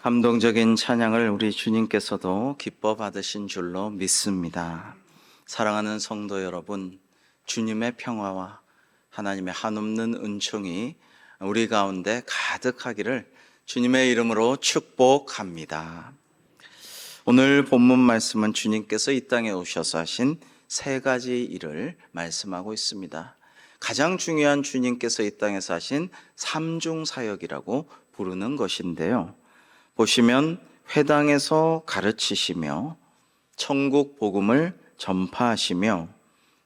감동적인 찬양을 우리 주님께서도 기뻐 받으신 줄로 믿습니다. 사랑하는 성도 여러분, 주님의 평화와 하나님의 한없는 은총이 우리 가운데 가득하기를 주님의 이름으로 축복합니다. 오늘 본문 말씀은 주님께서 이 땅에 오셔서 하신 세 가지 일을 말씀하고 있습니다. 가장 중요한 주님께서 이 땅에서 하신 삼중사역이라고 부르는 것인데요. 보시면 회당에서 가르치시며 천국 복음을 전파하시며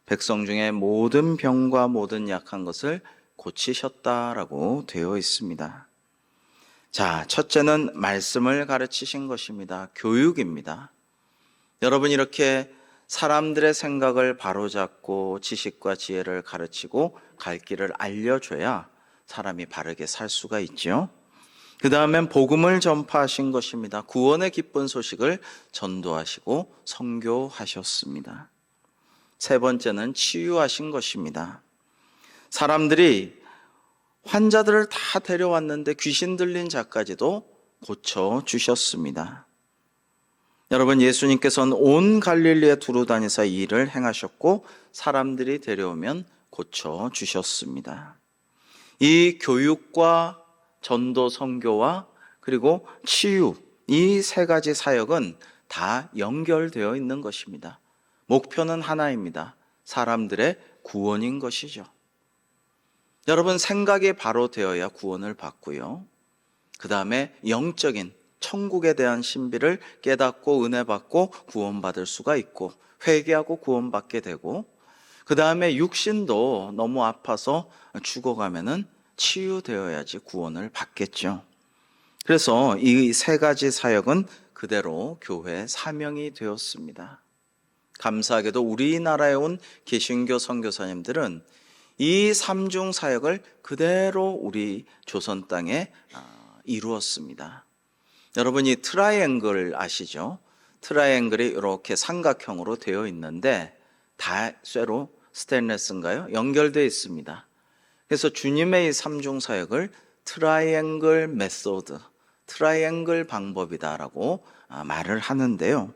백성 중에 모든 병과 모든 약한 것을 고치셨다라고 되어 있습니다. 자, 첫째는 말씀을 가르치신 것입니다. 교육입니다. 여러분, 이렇게 사람들의 생각을 바로잡고 지식과 지혜를 가르치고 갈 길을 알려줘야 사람이 바르게 살 수가 있죠. 그 다음엔 복음을 전파하신 것입니다. 구원의 기쁜 소식을 전도하시고 선교하셨습니다. 세 번째는 치유하신 것입니다. 사람들이 환자들을 다 데려왔는데 귀신 들린 자까지도 고쳐주셨습니다. 여러분, 예수님께서는 온 갈릴리에 두루 다니사 이 일을 행하셨고 사람들이 데려오면 고쳐주셨습니다. 이 교육과 전도, 선교와 그리고 치유, 이 세 가지 사역은 다 연결되어 있는 것입니다. 목표는 하나입니다. 사람들의 구원인 것이죠. 여러분, 생각이 바로 되어야 구원을 받고요. 그 다음에 영적인 천국에 대한 신비를 깨닫고 은혜 받고 구원받을 수가 있고 회개하고 구원받게 되고, 그 다음에 육신도 너무 아파서 죽어가면은 치유되어야지 구원을 받겠죠. 그래서 이 세 가지 사역은 그대로 교회의 사명이 되었습니다. 감사하게도 우리나라에 온 개신교 선교사님들은 이 삼중 사역을 그대로 우리 조선 땅에 이루었습니다. 여러분, 이 트라이앵글 아시죠? 트라이앵글이 이렇게 삼각형으로 되어 있는데 다 쇠로 스테인레스인가요? 연결되어 있습니다. 그래서 주님의 이 삼중 사역을 트라이앵글 메소드, 트라이앵글 방법이다라고 말을 하는데요.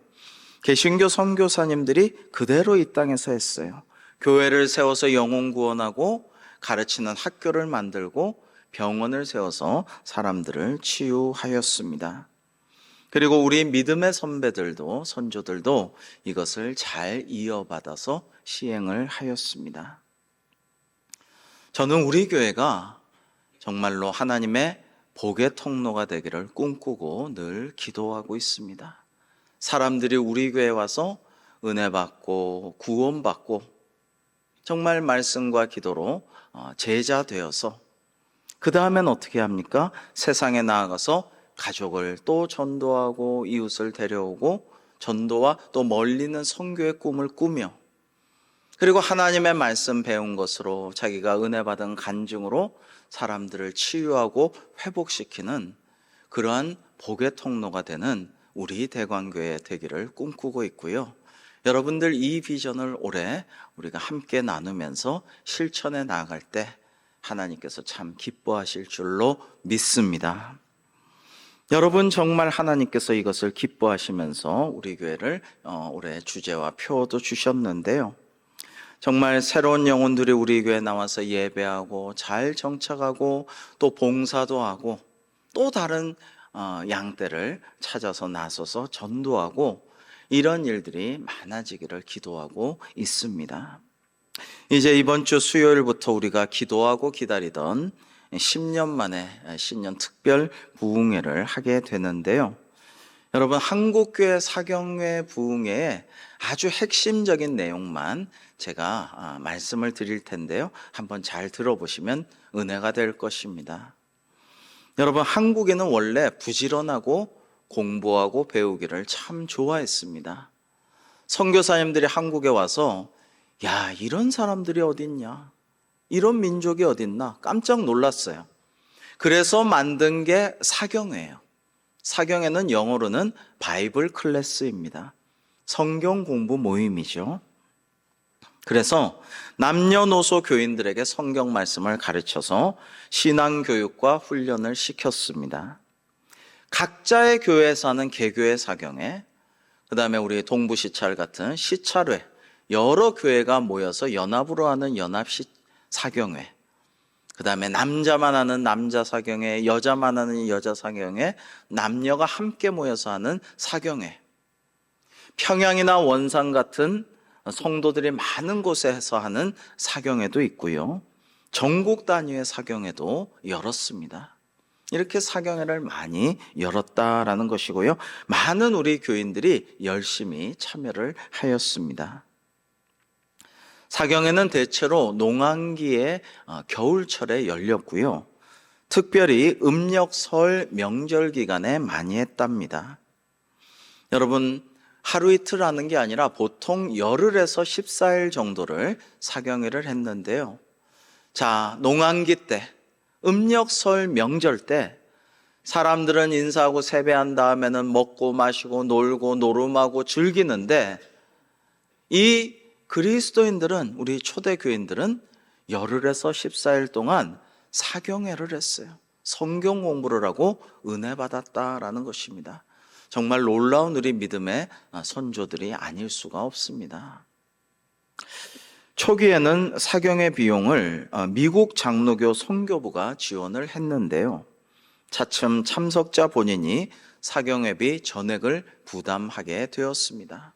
개신교 선교사님들이 그대로 이 땅에서 했어요. 교회를 세워서 영혼 구원하고 가르치는 학교를 만들고 병원을 세워서 사람들을 치유하였습니다. 그리고 우리 믿음의 선배들도 선조들도 이것을 잘 이어받아서 시행을 하였습니다. 저는 우리 교회가 정말로 하나님의 복의 통로가 되기를 꿈꾸고 늘 기도하고 있습니다. 사람들이 우리 교회에 와서 은혜 받고 구원받고 정말 말씀과 기도로 제자 되어서 그 다음엔 어떻게 합니까? 세상에 나아가서 가족을 또 전도하고 이웃을 데려오고 전도와 또 멀리는 선교의 꿈을 꾸며, 그리고 하나님의 말씀 배운 것으로 자기가 은혜 받은 간증으로 사람들을 치유하고 회복시키는 그러한 복의 통로가 되는 우리 대광교회 되기를 꿈꾸고 있고요. 여러분들 이 비전을 올해 우리가 함께 나누면서 실천해 나아갈 때 하나님께서 참 기뻐하실 줄로 믿습니다. 여러분, 정말 하나님께서 이것을 기뻐하시면서 우리 교회를 올해 주제와 표도 주셨는데요. 정말 새로운 영혼들이 우리 교회에 나와서 예배하고 잘 정착하고 또 봉사도 하고 또 다른 양떼를 찾아서 나서서 전도하고 이런 일들이 많아지기를 기도하고 있습니다. 이제 이번 주 수요일부터 우리가 기도하고 기다리던 10년 만에 신년 특별 부흥회를 하게 되는데요. 여러분, 한국교회 사경회 부흥회의 아주 핵심적인 내용만 제가 말씀을 드릴 텐데요. 한번 잘 들어보시면 은혜가 될 것입니다. 여러분, 한국에는 원래 부지런하고 공부하고 배우기를 참 좋아했습니다. 선교사님들이 한국에 와서 야, 이런 사람들이 어딨냐, 이런 민족이 어딨나 깜짝 놀랐어요. 그래서 만든 게 사경회예요. 사경회는 영어로는 바이블 클래스입니다. 성경 공부 모임이죠. 그래서 남녀노소 교인들에게 성경 말씀을 가르쳐서 신앙교육과 훈련을 시켰습니다. 각자의 교회에서 하는 개교회 사경회, 그 다음에 우리 동부시찰 같은 시찰회, 여러 교회가 모여서 연합으로 하는 연합 사경회, 그 다음에 남자만 하는 남자 사경회, 여자만 하는 여자 사경회, 남녀가 함께 모여서 하는 사경회, 평양이나 원산 같은 성도들이 많은 곳에서 하는 사경회도 있고요. 전국 단위의 사경회도 열었습니다. 이렇게 사경회를 많이 열었다라는 것이고요. 많은 우리 교인들이 열심히 참여를 하였습니다. 사경회는 대체로 농한기에 겨울철에 열렸고요. 특별히 음력 설 명절 기간에 많이 했답니다. 여러분, 하루 이틀 하는 게 아니라 보통 열흘에서 14일 정도를 사경회를 했는데요. 자, 농한기 때, 음력 설 명절 때 사람들은 인사하고 세배한 다음에는 먹고 마시고 놀고 노름하고 즐기는데, 이 그리스도인들은, 우리 초대교인들은 열흘에서 14일 동안 사경회를 했어요. 성경 공부를 하고 은혜 받았다라는 것입니다. 정말 놀라운 우리 믿음의 선조들이 아닐 수가 없습니다. 초기에는 사경회 비용을 미국 장로교 선교부가 지원을 했는데요. 차츰 참석자 본인이 사경회비 전액을 부담하게 되었습니다.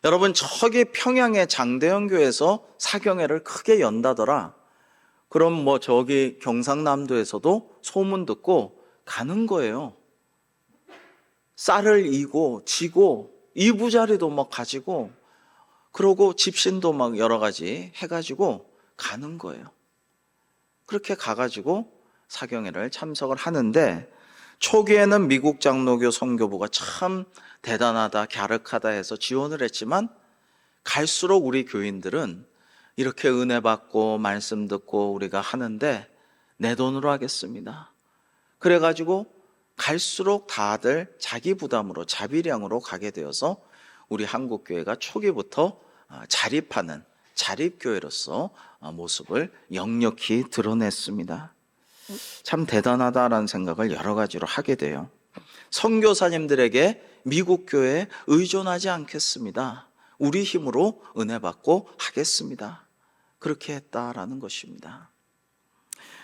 여러분, 저기 평양의 장대현 교회에서 사경회를 크게 연다더라. 그럼 저기 경상남도에서도 소문 듣고 가는 거예요. 쌀을 이고 지고 이부자리도 가지고, 그러고 집신도 여러 가지 해가지고 가는 거예요. 그렇게 가가지고 사경회를 참석을 하는데, 초기에는 미국 장로교 선교부가 참 대단하다, 갸륵하다 해서 지원을 했지만, 갈수록 우리 교인들은 이렇게 은혜 받고 말씀 듣고 우리가 하는데 내 돈으로 하겠습니다. 그래가지고 갈수록 다들 자기 부담으로, 자비량으로 가게 되어서 우리 한국교회가 초기부터 자립하는 자립교회로서 모습을 역력히 드러냈습니다. 참 대단하다라는 생각을 여러 가지로 하게 돼요. 선교사님들에게 미국 교회에 의존하지 않겠습니다. 우리 힘으로 은혜 받고 하겠습니다. 그렇게 했다라는 것입니다.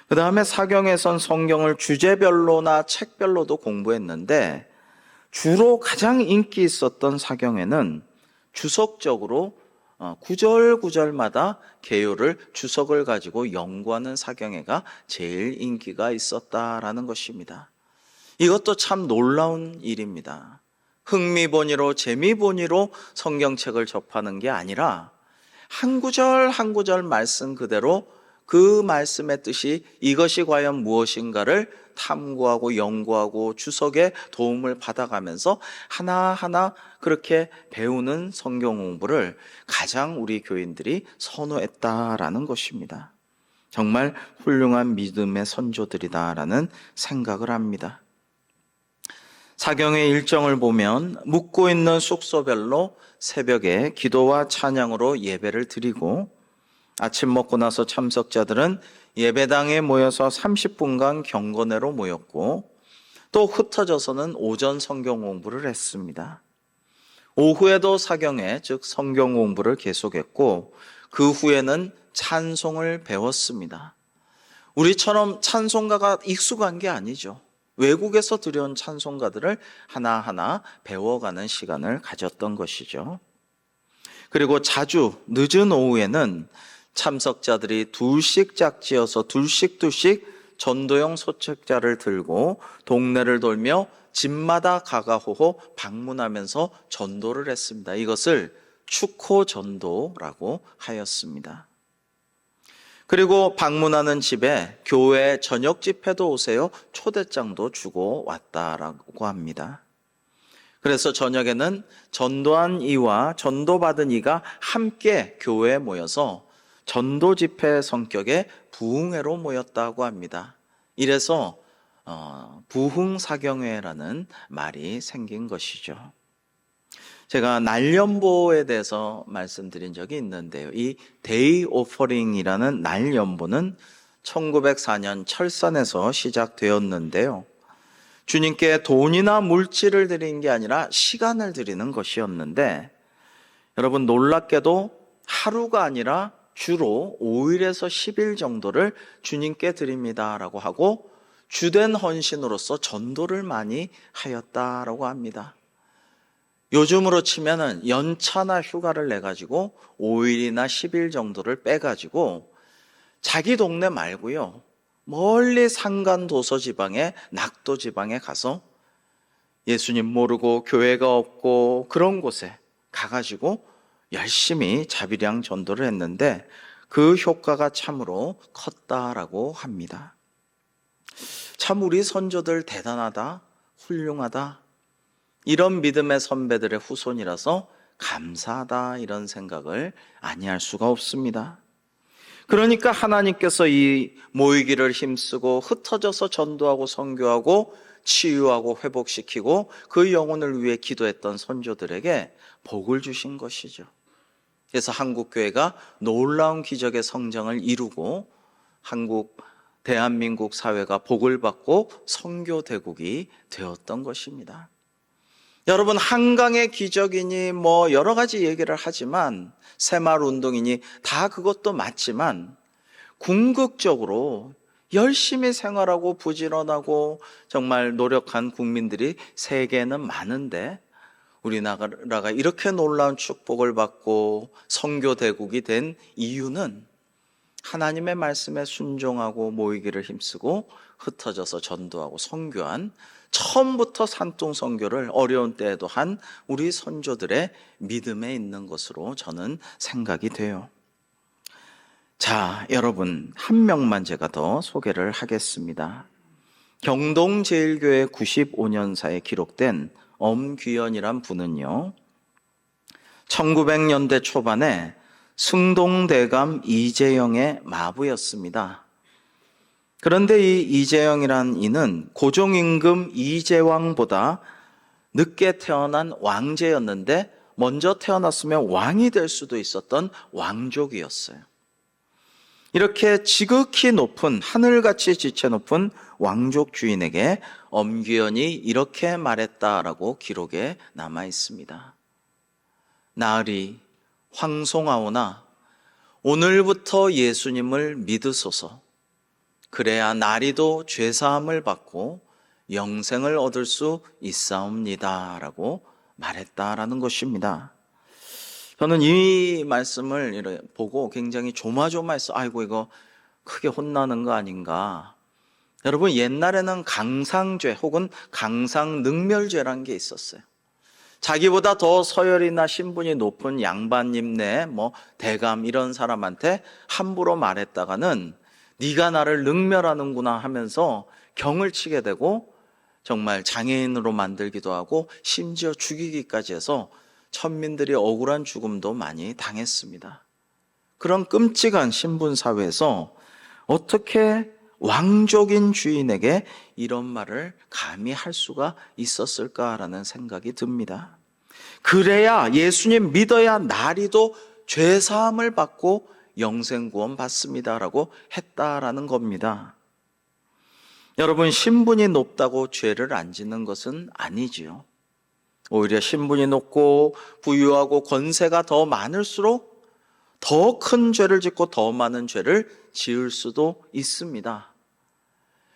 그 다음에 사경에선 성경을 주제별로나 책별로도 공부했는데, 주로 가장 인기 있었던 사경에는 주석적으로 구절구절마다 개요를 주석을 가지고 연구하는 사경회가 제일 인기가 있었다라는 것입니다. 이것도 참 놀라운 일입니다. 흥미본위로, 재미본위로 성경책을 접하는 게 아니라 한 구절 한 구절 말씀 그대로 그 말씀의 뜻이 이것이 과연 무엇인가를 탐구하고 연구하고 주석의 도움을 받아가면서 하나하나 그렇게 배우는 성경 공부를 가장 우리 교인들이 선호했다라는 것입니다. 정말 훌륭한 믿음의 선조들이다라는 생각을 합니다. 사경의 일정을 보면 묵고 있는 숙소별로 새벽에 기도와 찬양으로 예배를 드리고, 아침 먹고 나서 참석자들은 예배당에 모여서 30분간 경건회로 모였고, 또 흩어져서는 오전 성경 공부를 했습니다. 오후에도 사경회, 즉 성경 공부를 계속했고, 그 후에는 찬송을 배웠습니다. 우리처럼 찬송가가 익숙한 게 아니죠. 외국에서 들여온 찬송가들을 하나하나 배워가는 시간을 가졌던 것이죠. 그리고 자주 늦은 오후에는 참석자들이 둘씩 짝지어서 둘씩 전도용 소책자를 들고 동네를 돌며 집마다 가가호호 방문하면서 전도를 했습니다. 이것을 축호 전도라고 하였습니다. 그리고 방문하는 집에 교회 저녁 집회도 오세요, 초대장도 주고 왔다라고 합니다. 그래서 저녁에는 전도한 이와 전도받은 이가 함께 교회에 모여서 전도 집회 성격의 부흥회로 모였다고 합니다. 이래서 부흥사경회라는 말이 생긴 것이죠. 제가 날연보에 대해서 말씀드린 적이 있는데요. 이 데이 오퍼링이라는 날연보는 1904년 철산에서 시작되었는데요. 주님께 돈이나 물질을 드리는 게 아니라 시간을 드리는 것이었는데, 여러분 놀랍게도 하루가 아니라 주로 5일에서 10일 정도를 주님께 드립니다라고 하고 주된 헌신으로서 전도를 많이 하였다라고 합니다. 요즘으로 치면은 연차나 휴가를 내가지고 5일이나 10일 정도를 빼가지고 자기 동네 말고요, 멀리 산간 도서 지방에, 낙도 지방에 가서 예수님 모르고 교회가 없고 그런 곳에 가가지고 열심히 자비량 전도를 했는데 그 효과가 참으로 컸다라고 합니다. 참 우리 선조들 대단하다, 훌륭하다, 이런 믿음의 선배들의 후손이라서 감사하다, 이런 생각을 아니할 수가 없습니다. 그러니까 하나님께서 이 모이기를 힘쓰고 흩어져서 전도하고 선교하고 치유하고 회복시키고 그 영혼을 위해 기도했던 선조들에게 복을 주신 것이죠. 그래서 한국교회가 놀라운 기적의 성장을 이루고 대한민국 사회가 복을 받고 선교대국이 되었던 것입니다. 여러분, 한강의 기적이니 뭐 여러 가지 얘기를 하지만, 새마을운동이니 다 그것도 맞지만 궁극적으로 열심히 생활하고 부지런하고 정말 노력한 국민들이 세계에는 많은데 우리나라가 이렇게 놀라운 축복을 받고 선교대국이 된 이유는 하나님의 말씀에 순종하고 모이기를 힘쓰고 흩어져서 전도하고 선교한, 처음부터 산통 선교를 어려운 때에도 한 우리 선조들의 믿음에 있는 것으로 저는 생각이 돼요. 자, 여러분, 한 명만 제가 더 소개를 하겠습니다. 경동제일교회 95년사에 기록된 엄귀연이란 분은요, 1900년대 초반에 승동대감 이재영의 마부였습니다. 그런데 이 이재영이란 이는 고종임금 이재왕보다 늦게 태어난 왕제였는데 먼저 태어났으면 왕이 될 수도 있었던 왕족이었어요. 이렇게 지극히 높은, 하늘같이 지체 높은 왕족 주인에게 엄귀연이 이렇게 말했다라고 기록에 남아 있습니다. 나으리 황송하오나 오늘부터 예수님을 믿으소서. 그래야 나리도 죄사함을 받고 영생을 얻을 수 있사옵니다 라고 말했다라는 것입니다. 저는 이 말씀을 보고 굉장히 조마조마해서 아이고 이거 크게 혼나는 거 아닌가. 여러분, 옛날에는 강상죄 혹은 강상능멸죄라는 게 있었어요. 자기보다 더 서열이나 신분이 높은 양반님네 대감 이런 사람한테 함부로 말했다가는 네가 나를 능멸하는구나 하면서 경을 치게 되고 정말 장애인으로 만들기도 하고 심지어 죽이기까지 해서 천민들이 억울한 죽음도 많이 당했습니다. 그런 끔찍한 신분사회에서 어떻게 왕족인 주인에게 이런 말을 감히 할 수가 있었을까라는 생각이 듭니다. 그래야 예수님 믿어야 나리도 죄사함을 받고 영생구원 받습니다라고 했다라는 겁니다. 여러분, 신분이 높다고 죄를 안 짓는 것은 아니지요. 오히려 신분이 높고 부유하고 권세가 더 많을수록 더 큰 죄를 짓고 더 많은 죄를 지을 수도 있습니다.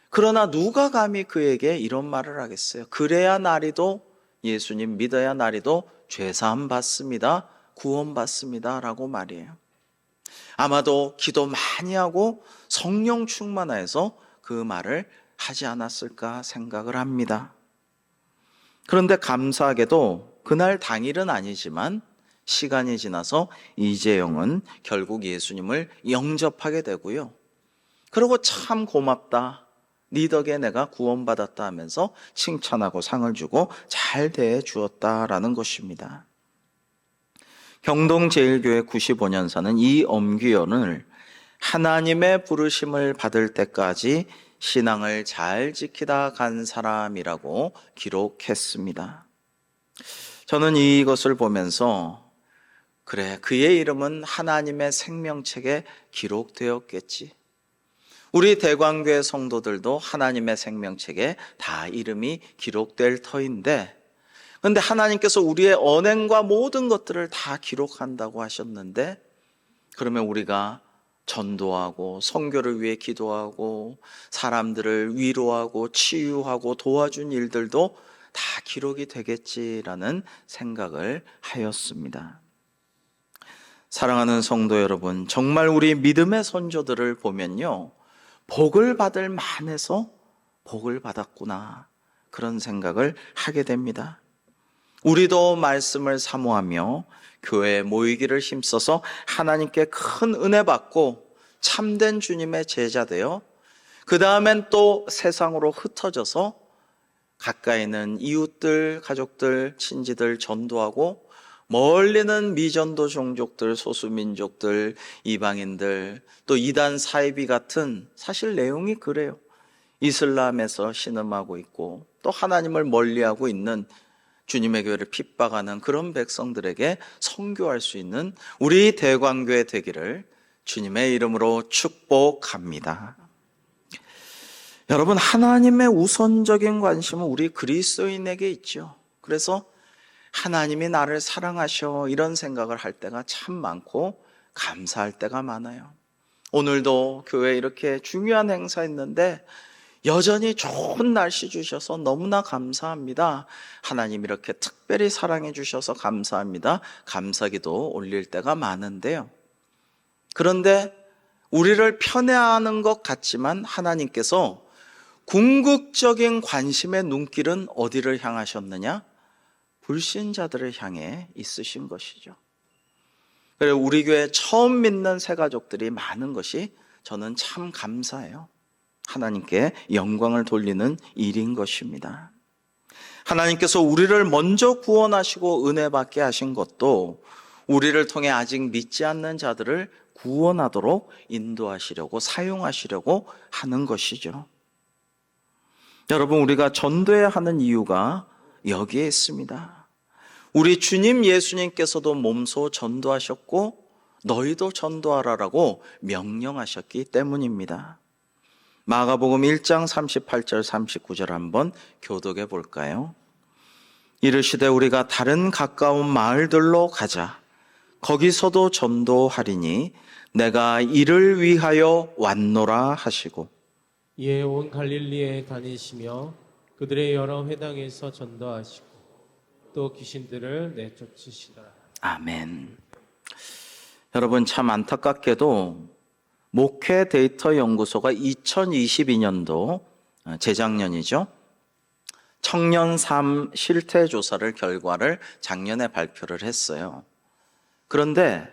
그러나 누가 감히 그에게 이런 말을 하겠어요? 그래야 나리도, 예수님 믿어야 나리도 죄사함 받습니다, 구원 받습니다 라고 말이에요. 아마도 기도 많이 하고 성령 충만해서 그 말을 하지 않았을까 생각을 합니다. 그런데 감사하게도 그날 당일은 아니지만 시간이 지나서 이재영은 결국 예수님을 영접하게 되고요. 그리고 참 고맙다, 네 덕에 내가 구원받았다 하면서 칭찬하고 상을 주고 잘 대해 주었다라는 것입니다. 경동제일교회 95년사는 이 엄귀연을 하나님의 부르심을 받을 때까지 신앙을 잘 지키다 간 사람이라고 기록했습니다. 저는 이것을 보면서 그래, 그의 이름은 하나님의 생명책에 기록되었겠지. 우리 대광교회 성도들도 하나님의 생명책에 다 이름이 기록될 터인데, 그런데 하나님께서 우리의 언행과 모든 것들을 다 기록한다고 하셨는데, 그러면 우리가 전도하고 선교를 위해 기도하고 사람들을 위로하고 치유하고 도와준 일들도 다 기록이 되겠지라는 생각을 하였습니다. 사랑하는 성도 여러분, 정말 우리 믿음의 선조들을 보면요, 복을 받을 만해서 복을 받았구나, 그런 생각을 하게 됩니다. 우리도 말씀을 사모하며 교회에 모이기를 힘써서 하나님께 큰 은혜 받고 참된 주님의 제자 되어 그 다음엔 또 세상으로 흩어져서 가까이 있는 이웃들, 가족들, 친지들 전도하고, 멀리는 미전도 종족들, 소수민족들, 이방인들, 또 이단 사이비 같은, 사실 내용이 그래요. 이슬람에서 신음하고 있고 또 하나님을 멀리하고 있는 주님의 교회를 핍박하는 그런 백성들에게 선교할 수 있는 우리 대광교회 되기를 주님의 이름으로 축복합니다. 여러분, 하나님의 우선적인 관심은 우리 그리스도인에게 있죠. 그래서 하나님이 나를 사랑하셔, 이런 생각을 할 때가 참 많고 감사할 때가 많아요. 오늘도 교회에 이렇게 중요한 행사 있는데 여전히 좋은 날씨 주셔서 너무나 감사합니다. 하나님 이렇게 특별히 사랑해 주셔서 감사합니다. 감사기도 올릴 때가 많은데요. 그런데 우리를 편애하는 것 같지만 하나님께서 궁극적인 관심의 눈길은 어디를 향하셨느냐? 불신자들을 향해 있으신 것이죠. 그래서 우리 교회 처음 믿는 새가족들이 많은 것이 저는 참 감사해요. 하나님께 영광을 돌리는 일인 것입니다. 하나님께서 우리를 먼저 구원하시고 은혜 받게 하신 것도 우리를 통해 아직 믿지 않는 자들을 구원하도록 인도하시려고, 사용하시려고 하는 것이죠. 여러분, 우리가 전도해야 하는 이유가 여기에 있습니다. 우리 주님 예수님께서도 몸소 전도하셨고 너희도 전도하라라고 명령하셨기 때문입니다. 마가복음 1장 38절 39절 한번 교독해 볼까요? 이르시되 우리가 다른 가까운 마을들로 가자. 거기서도 전도하리니 내가 이를 위하여 왔노라 하시고, 이에 온 갈릴리에 다니시며 그들의 여러 회당에서 전도하시고 또 귀신들을 내쫓으시더라. 아멘. 여러분, 참 안타깝게도 목회 데이터 연구소가 2022년도 재작년이죠. 청년 삶 실태 조사를 결과를 작년에 발표를 했어요. 그런데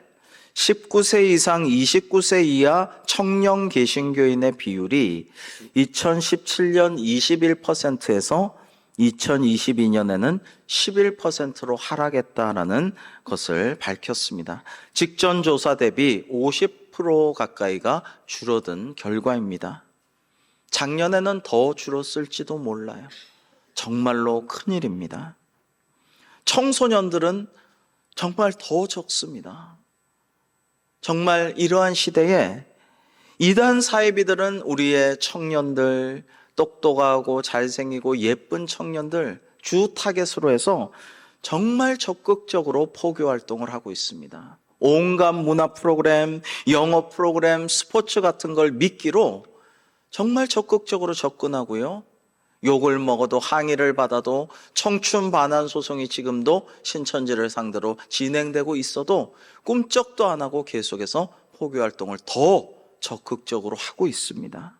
19세 이상 29세 이하 청년 개신교인의 비율이 2017년 21%에서 2022년에는 11%로 하락했다라는 것을 밝혔습니다. 직전 조사 대비 50% 가까이가 줄어든 결과입니다. 작년에는 더 줄었을지도 몰라요. 정말로 큰일입니다. 청소년들은 정말 더 적습니다. 정말 이러한 시대에 이단 사이비들은 우리의 청년들, 똑똑하고 잘생기고 예쁜 청년들 주 타겟으로 해서 정말 적극적으로 포교 활동을 하고 있습니다. 온갖 문화 프로그램, 영어 프로그램, 스포츠 같은 걸 미끼로 정말 적극적으로 접근하고요. 욕을 먹어도 항의를 받아도 청춘 반환 소송이 지금도 신천지를 상대로 진행되고 있어도 꿈쩍도 안 하고 계속해서 포교 활동을 더 적극적으로 하고 있습니다.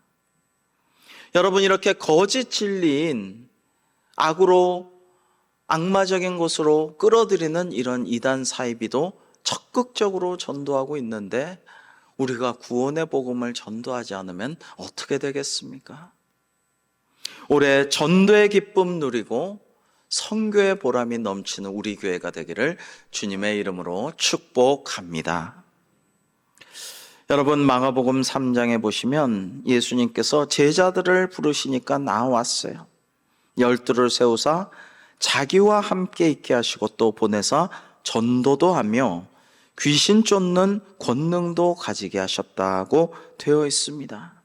여러분, 이렇게 거짓 진리인 악으로, 악마적인 곳으로 끌어들이는 이런 이단 사이비도 적극적으로 전도하고 있는데 우리가 구원의 복음을 전도하지 않으면 어떻게 되겠습니까? 올해 전도의 기쁨 누리고 선교의 보람이 넘치는 우리 교회가 되기를 주님의 이름으로 축복합니다. 여러분, 마가복음 3장에 보시면 예수님께서 제자들을 부르시니까 나왔어요. 12를 세우사 자기와 함께 있게 하시고 또 보내사 전도도 하며 귀신 쫓는 권능도 가지게 하셨다고 되어 있습니다.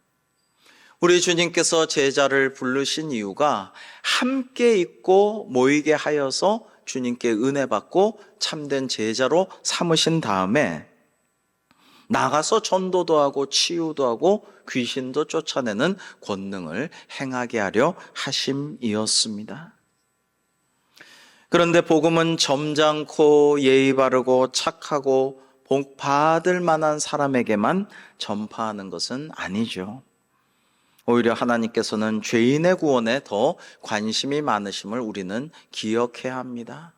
우리 주님께서 제자를 부르신 이유가 함께 있고 모이게 하여서 주님께 은혜 받고 참된 제자로 삼으신 다음에 나가서 전도도 하고 치유도 하고 귀신도 쫓아내는 권능을 행하게 하려 하심이었습니다. 그런데 복음은 점잖고 예의 바르고 착하고 복 받을 만한 사람에게만 전파하는 것은 아니죠. 오히려 하나님께서는 죄인의 구원에 더 관심이 많으심을 우리는 기억해야 합니다.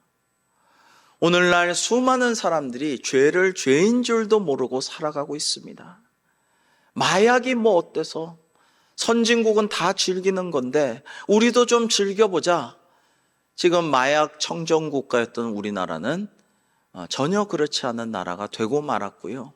오늘날 수많은 사람들이 죄를 죄인 줄도 모르고 살아가고 있습니다. 마약이 뭐 어때서? 선진국은 다 즐기는 건데 우리도 좀 즐겨보자. 지금 마약 청정 국가였던 우리나라는 전혀 그렇지 않은 나라가 되고 말았고요.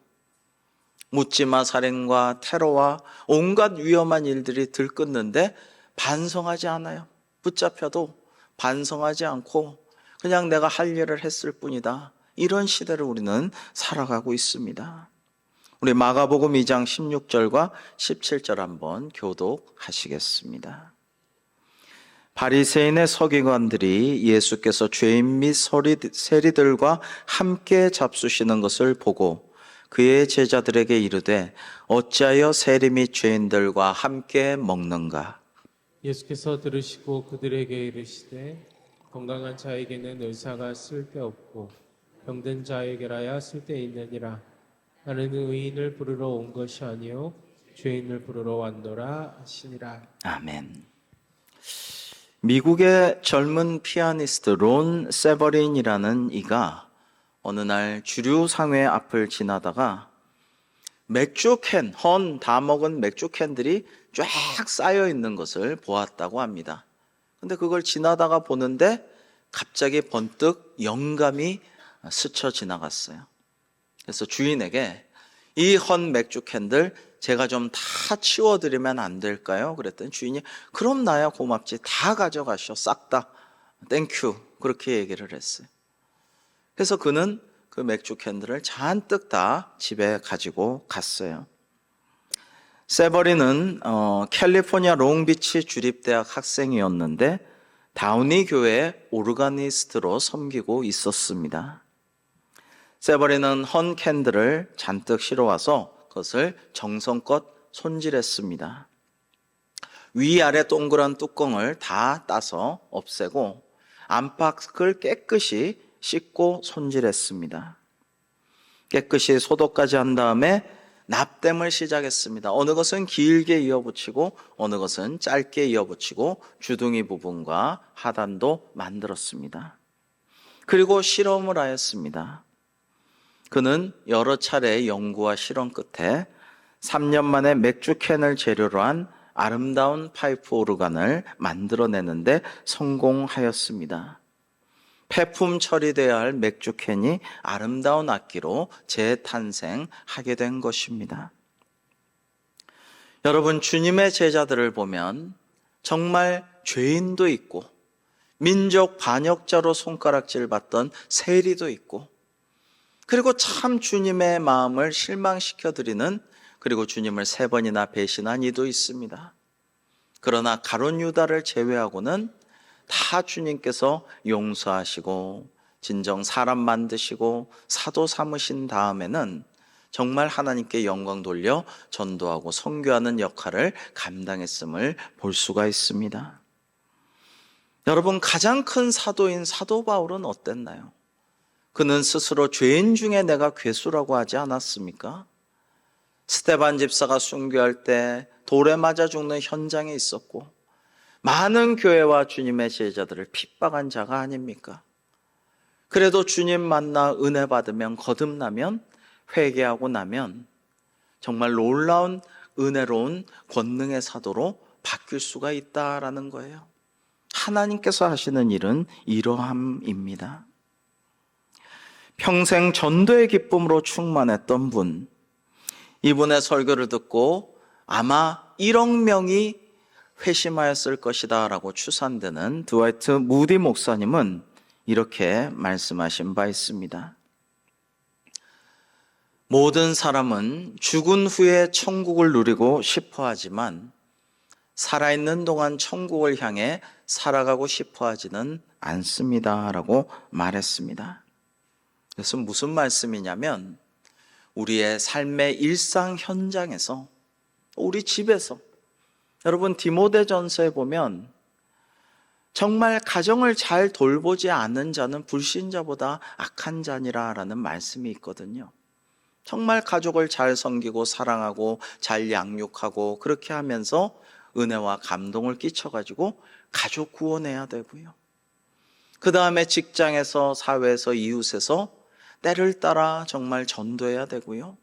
묻지마 살인과 테러와 온갖 위험한 일들이 들끓는데 반성하지 않아요. 붙잡혀도 반성하지 않고 그냥 내가 할 일을 했을 뿐이다. 이런 시대를 우리는 살아가고 있습니다. 우리 마가복음 2장 16절과 17절 한번 교독하시겠습니다. 바리새인의 서기관들이 예수께서 죄인 및 세리들과 함께 잡수시는 것을 보고 그의 제자들에게 이르되 어찌하여 세리 및 죄인들과 함께 먹는가? 예수께서 들으시고 그들에게 이르시되 건강한 자에게는 의사가 쓸데없고 병든 자에게라야 쓸데있느니라. 나는 의인을 부르러 온 것이 아니요 죄인을 부르러 왔노라 하시니라. 아멘. 미국의 젊은 피아니스트 론 세버린이라는 이가 어느 날 주류 상회 앞을 지나다가 맥주캔, 헌 다 먹은 맥주캔들이 쫙 쌓여 있는 것을 보았다고 합니다. 근데 그걸 지나다가 보는데 갑자기 번뜩 영감이 스쳐 지나갔어요. 그래서 주인에게 이 헌 맥주캔들 제가 좀 다 치워드리면 안 될까요? 그랬더니 주인이 그럼 나야 고맙지. 다 가져가셔. 싹 다. 땡큐. 그렇게 얘기를 했어요. 그래서 그는 그 맥주캔들을 잔뜩 다 집에 가지고 갔어요. 세버린은 캘리포니아 롱비치 주립대학 학생이었는데 다우니 교회 오르가니스트로 섬기고 있었습니다. 세버린은 헌 캔들을 잔뜩 실어와서 그것을 정성껏 손질했습니다. 위아래 동그란 뚜껑을 다 따서 없애고 안팎을 깨끗이 씻고 손질했습니다. 깨끗이 소독까지 한 다음에 납땜을 시작했습니다. 어느 것은 길게 이어붙이고 어느 것은 짧게 이어붙이고 주둥이 부분과 하단도 만들었습니다. 그리고 실험을 하였습니다. 그는 여러 차례의 연구와 실험 끝에 3년 만에 맥주캔을 재료로 한 아름다운 파이프 오르간을 만들어내는데 성공하였습니다. 폐품 처리되어야 할 맥주캔이 아름다운 악기로 재탄생하게 된 것입니다. 여러분, 주님의 제자들을 보면 정말 죄인도 있고 민족 반역자로 손가락질 받던 세리도 있고 그리고 참 주님의 마음을 실망시켜드리는 그리고 주님을 3번이나 배신한 이도 있습니다. 그러나 가룟 유다를 제외하고는 다 주님께서 용서하시고 진정 사람 만드시고 사도 삼으신 다음에는 정말 하나님께 영광 돌려 전도하고 선교하는 역할을 감당했음을 볼 수가 있습니다. 여러분, 가장 큰 사도인 사도 바울은 어땠나요? 그는 스스로 죄인 중에 내가 괴수라고 하지 않았습니까? 스데반 집사가 순교할 때 돌에 맞아 죽는 현장에 있었고 많은 교회와 주님의 제자들을 핍박한 자가 아닙니까? 그래도 주님 만나 은혜 받으면 거듭나면 회개하고 나면 정말 놀라운 은혜로운 권능의 사도로 바뀔 수가 있다라는 거예요. 하나님께서 하시는 일은 이러함입니다. 평생 전도의 기쁨으로 충만했던 분, 이분의 설교를 듣고 아마 1억 명이 회심하였을 것이다 라고 추산되는 드와이트 무디 목사님은 이렇게 말씀하신 바 있습니다. 모든 사람은 죽은 후에 천국을 누리고 싶어 하지만 살아있는 동안 천국을 향해 살아가고 싶어 하지는 않습니다라고 말했습니다. 그래서 무슨 말씀이냐면 우리의 삶의 일상 현장에서, 우리 집에서, 여러분 디모데전서에 보면 정말 가정을 잘 돌보지 않은 자는 불신자보다 악한 자니라라는 말씀이 있거든요. 정말 가족을 잘 섬기고 사랑하고 잘 양육하고 그렇게 하면서 은혜와 감동을 끼쳐가지고 가족 구원해야 되고요. 그 다음에 직장에서, 사회에서, 이웃에서 때를 따라 정말 전도해야 되고요.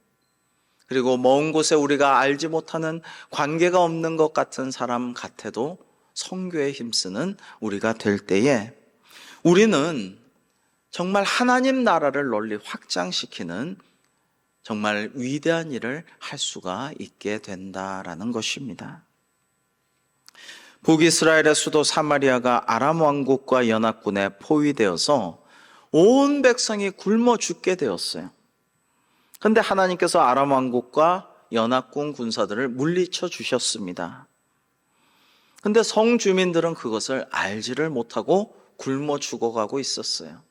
그리고 먼 곳에 우리가 알지 못하는, 관계가 없는 것 같은 사람 같아도 선교에 힘쓰는 우리가 될 때에 우리는 정말 하나님 나라를 널리 확장시키는 정말 위대한 일을 할 수가 있게 된다라는 것입니다. 북이스라엘의 수도 사마리아가 아람 왕국과 연합군에 포위되어서 온 백성이 굶어 죽게 되었어요. 그런데 하나님께서 아람 왕국과 연합군 군사들을 물리쳐 주셨습니다. 근데 성 주민들은 그것을 알지를 못하고 굶어 죽어가고 있었어요.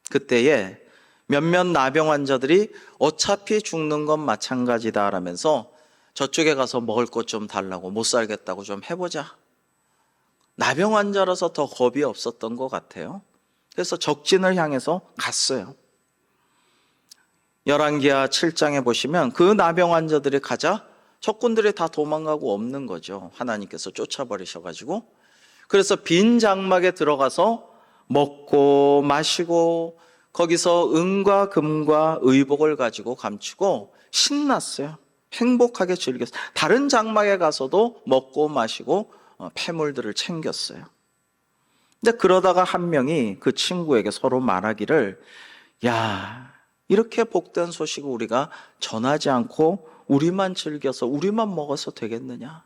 그때에 몇몇 나병 환자들이 어차피 죽는 건 마찬가지다라면서 저쪽에 가서 먹을 것 좀 달라고, 못 살겠다고 좀 해보자. 나병 환자라서 더 겁이 없었던 것 같아요. 그래서 적진을 향해서 갔어요. 열왕기하 7장에 보시면 그 나병 환자들이 가자 적군들이 다 도망가고 없는 거죠. 하나님께서 쫓아버리셔가지고. 그래서 빈 장막에 들어가서 먹고 마시고 거기서 은과 금과 의복을 가지고 감추고 신났어요. 행복하게 즐겼어요. 다른 장막에 가서도 먹고 마시고 폐물들을 챙겼어요. 근데 그러다가 한 명이 그 친구에게 서로 말하기를, 야, 이렇게 복된 소식을 우리가 전하지 않고 우리만 즐겨서 우리만 먹어서 되겠느냐?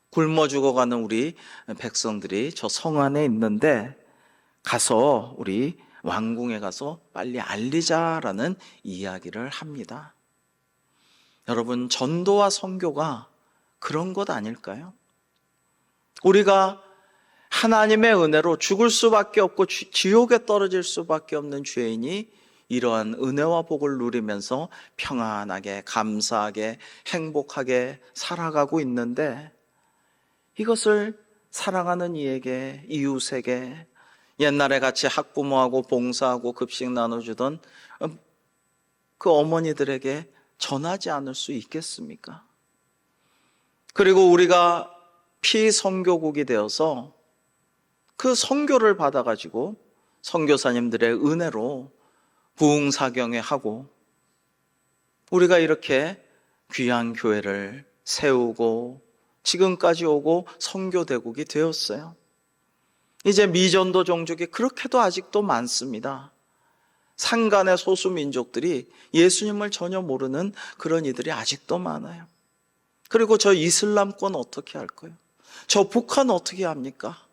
굶어 죽어가는 우리 백성들이 저 성 안에 있는데 가서 우리 왕궁에 가서 빨리 알리자라는 이야기를 합니다. 여러분, 전도와 선교가 그런 것 아닐까요? 우리가 하나님의 은혜로 죽을 수밖에 없고 지옥에 떨어질 수밖에 없는 죄인이 이러한 은혜와 복을 누리면서 평안하게, 감사하게, 행복하게 살아가고 있는데 이것을 사랑하는 이에게, 이웃에게, 옛날에 같이 학부모하고 봉사하고 급식 나눠주던 그 어머니들에게 전하지 않을 수 있겠습니까? 그리고 우리가 피선교국이 되어서 그 선교를 받아가지고 선교사님들의 은혜로 부흥사경회 하고 우리가 이렇게 귀한 교회를 세우고 지금까지 오고 선교대국이 되었어요. 이제 미전도 종족이 그렇게도 아직도 많습니다. 산간의 소수민족들이 예수님을 전혀 모르는 그런 이들이 아직도 많아요. 그리고 저 이슬람권 어떻게 할 거예요? 저 북한 어떻게 합니까?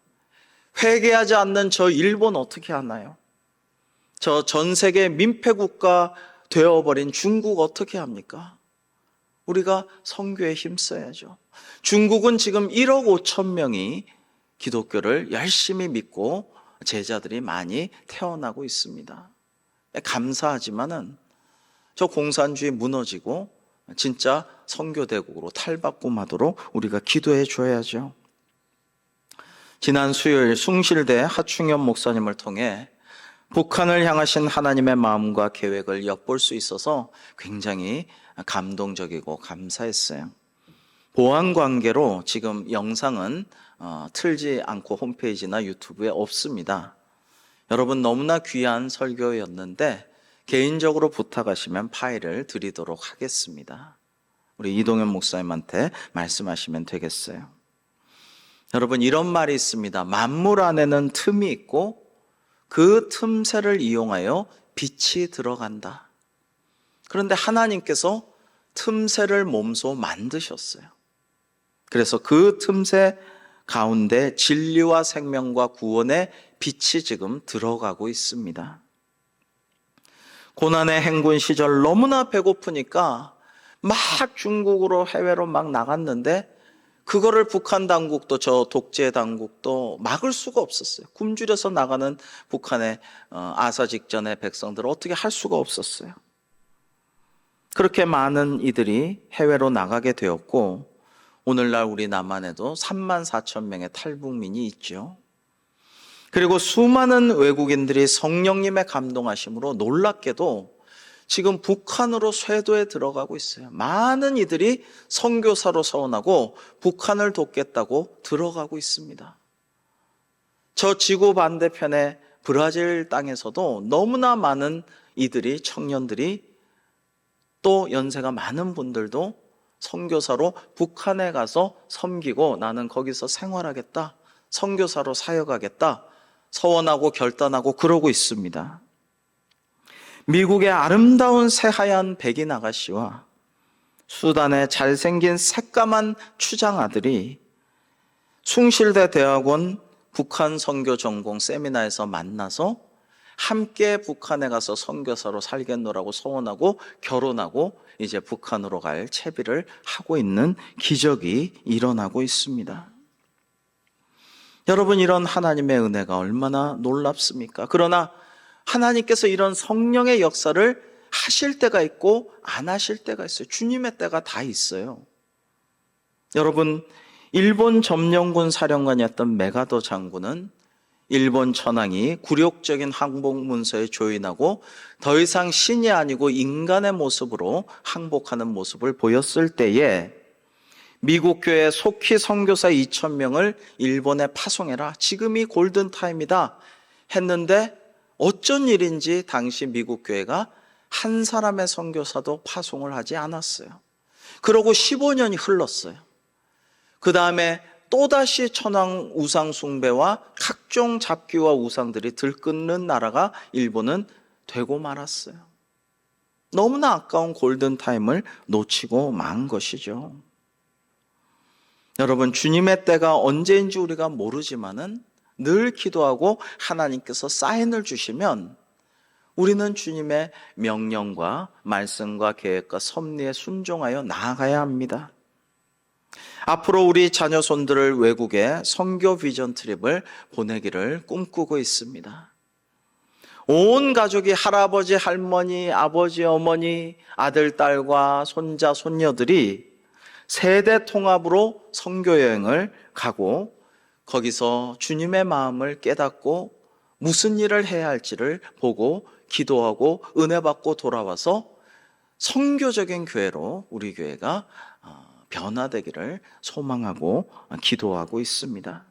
회개하지 않는 저 일본 어떻게 하나요? 저 전 세계 민폐국가 되어버린 중국 어떻게 합니까? 우리가 선교에 힘써야죠. 중국은 지금 1억 5천 명이 기독교를 열심히 믿고 제자들이 많이 태어나고 있습니다. 감사하지만은 저 공산주의 무너지고 진짜 선교대국으로 탈바꿈하도록 우리가 기도해 줘야죠. 지난 수요일 숭실대 하충현 목사님을 통해 북한을 향하신 하나님의 마음과 계획을 엿볼 수 있어서 굉장히 감동적이고 감사했어요. 보안 관계로 지금 영상은 틀지 않고 홈페이지나 유튜브에 없습니다. 여러분, 너무나 귀한 설교였는데 개인적으로 부탁하시면 파일을 드리도록 하겠습니다. 우리 이동현 목사님한테 말씀하시면 되겠어요. 여러분, 이런 말이 있습니다. 만물 안에는 틈이 있고 그 틈새를 이용하여 빛이 들어간다. 그런데 하나님께서 틈새를 몸소 만드셨어요. 그래서 그 틈새 가운데 진리와 생명과 구원의 빛이 지금 들어가고 있습니다. 고난의 행군 시절 너무나 배고프니까 막 중국으로 해외로 막 나갔는데 그거를 북한 당국도 저 독재 당국도 막을 수가 없었어요. 굶주려서 나가는 북한의 아사 직전의 백성들을 어떻게 할 수가 없었어요. 그렇게 많은 이들이 해외로 나가게 되었고 오늘날 우리 남한에도 3만 4천 명의 탈북민이 있죠. 그리고 수많은 외국인들이 성령님의 감동하심으로 놀랍게도 지금 북한으로 쇄도에 들어가고 있어요. 많은 이들이 선교사로 서원하고 북한을 돕겠다고 들어가고 있습니다. 저 지구 반대편의 브라질 땅에서도 너무나 많은 이들이, 청년들이, 또 연세가 많은 분들도 선교사로 북한에 가서 섬기고 나는 거기서 생활하겠다, 선교사로 사역하겠다 서원하고 결단하고 그러고 있습니다. 미국의 아름다운 새하얀 백인 아가씨와 수단의 잘생긴 새까만 추장 아들이 숭실대 대학원 북한 선교 전공 세미나에서 만나서 함께 북한에 가서 선교사로 살겠노라고 서원하고 결혼하고 이제 북한으로 갈 채비를 하고 있는 기적이 일어나고 있습니다. 여러분, 이런 하나님의 은혜가 얼마나 놀랍습니까? 그러나 하나님께서 이런 성령의 역사를 하실 때가 있고 안 하실 때가 있어요. 주님의 때가 다 있어요. 여러분, 일본 점령군 사령관이었던 메가도 장군은 일본 천황이 굴욕적인 항복 문서에 조인하고 더 이상 신이 아니고 인간의 모습으로 항복하는 모습을 보였을 때에 미국 교회 속히 선교사 2,000명을 일본에 파송해라. 지금이 골든타임이다 했는데 어쩐 일인지 당시 미국 교회가 한 사람의 선교사도 파송을 하지 않았어요. 그러고 15년이 흘렀어요. 그 다음에 또다시 천황 우상 숭배와 각종 잡귀와 우상들이 들끓는 나라가 일본은 되고 말았어요. 너무나 아까운 골든타임을 놓치고 만 것이죠. 여러분, 주님의 때가 언제인지 우리가 모르지만은 늘 기도하고 하나님께서 사인을 주시면 우리는 주님의 명령과 말씀과 계획과 섭리에 순종하여 나아가야 합니다. 앞으로 우리 자녀 손들을 외국에 선교 비전 트립을 보내기를 꿈꾸고 있습니다. 온 가족이 할아버지, 할머니, 아버지, 어머니, 아들, 딸과 손자, 손녀들이 세대 통합으로 선교 여행을 가고 거기서 주님의 마음을 깨닫고 무슨 일을 해야 할지를 보고 기도하고 은혜 받고 돌아와서 선교적인 교회로 우리 교회가 변화되기를 소망하고 기도하고 있습니다.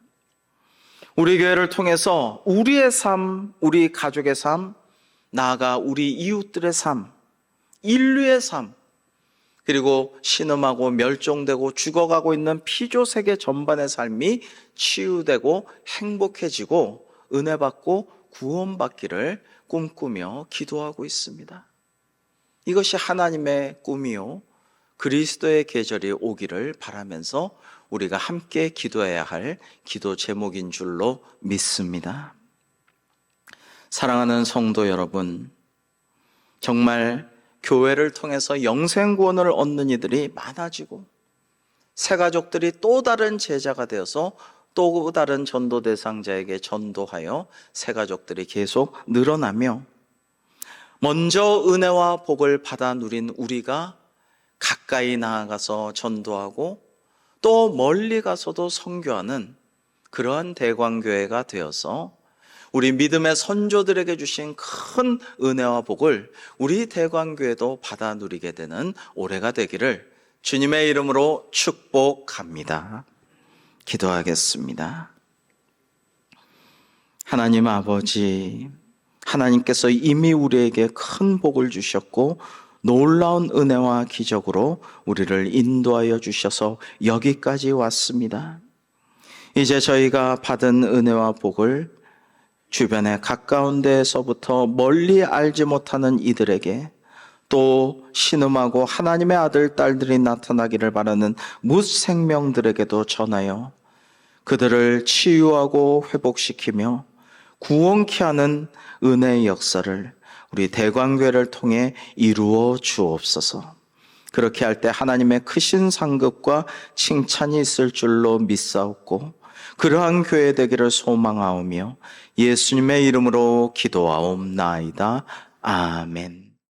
우리 교회를 통해서 우리의 삶, 우리 가족의 삶, 나아가 우리 이웃들의 삶, 인류의 삶, 그리고 신음하고 멸종되고 죽어가고 있는 피조 세계 전반의 삶이 치유되고 행복해지고 은혜 받고 구원받기를 꿈꾸며 기도하고 있습니다. 이것이 하나님의 꿈이요 그리스도의 계절이 오기를 바라면서 우리가 함께 기도해야 할 기도 제목인 줄로 믿습니다. 사랑하는 성도 여러분, 정말 교회를 통해서 영생구원을 얻는 이들이 많아지고 새 가족들이 또 다른 제자가 되어서 또 다른 전도 대상자에게 전도하여 새 가족들이 계속 늘어나며 먼저 은혜와 복을 받아 누린 우리가 가까이 나아가서 전도하고 또 멀리 가서도 선교하는 그러한 대광교회가 되어서 우리 믿음의 선조들에게 주신 큰 은혜와 복을 우리 대광교회도 받아 누리게 되는 올해가 되기를 주님의 이름으로 축복합니다. 기도하겠습니다. 하나님 아버지, 하나님께서 이미 우리에게 큰 복을 주셨고 놀라운 은혜와 기적으로 우리를 인도하여 주셔서 여기까지 왔습니다. 이제 저희가 받은 은혜와 복을 주변에 가까운 데에서부터 멀리 알지 못하는 이들에게 또 신음하고 하나님의 아들, 딸들이 나타나기를 바라는 무생명들에게도 전하여 그들을 치유하고 회복시키며 구원케 하는 은혜의 역사를 우리 대광교회를 통해 이루어 주옵소서. 그렇게 할 때 하나님의 크신 상급과 칭찬이 있을 줄로 믿사옵고 그러한 교회 되기를 소망하오며 예수님의 이름으로 기도하옵나이다. 아멘.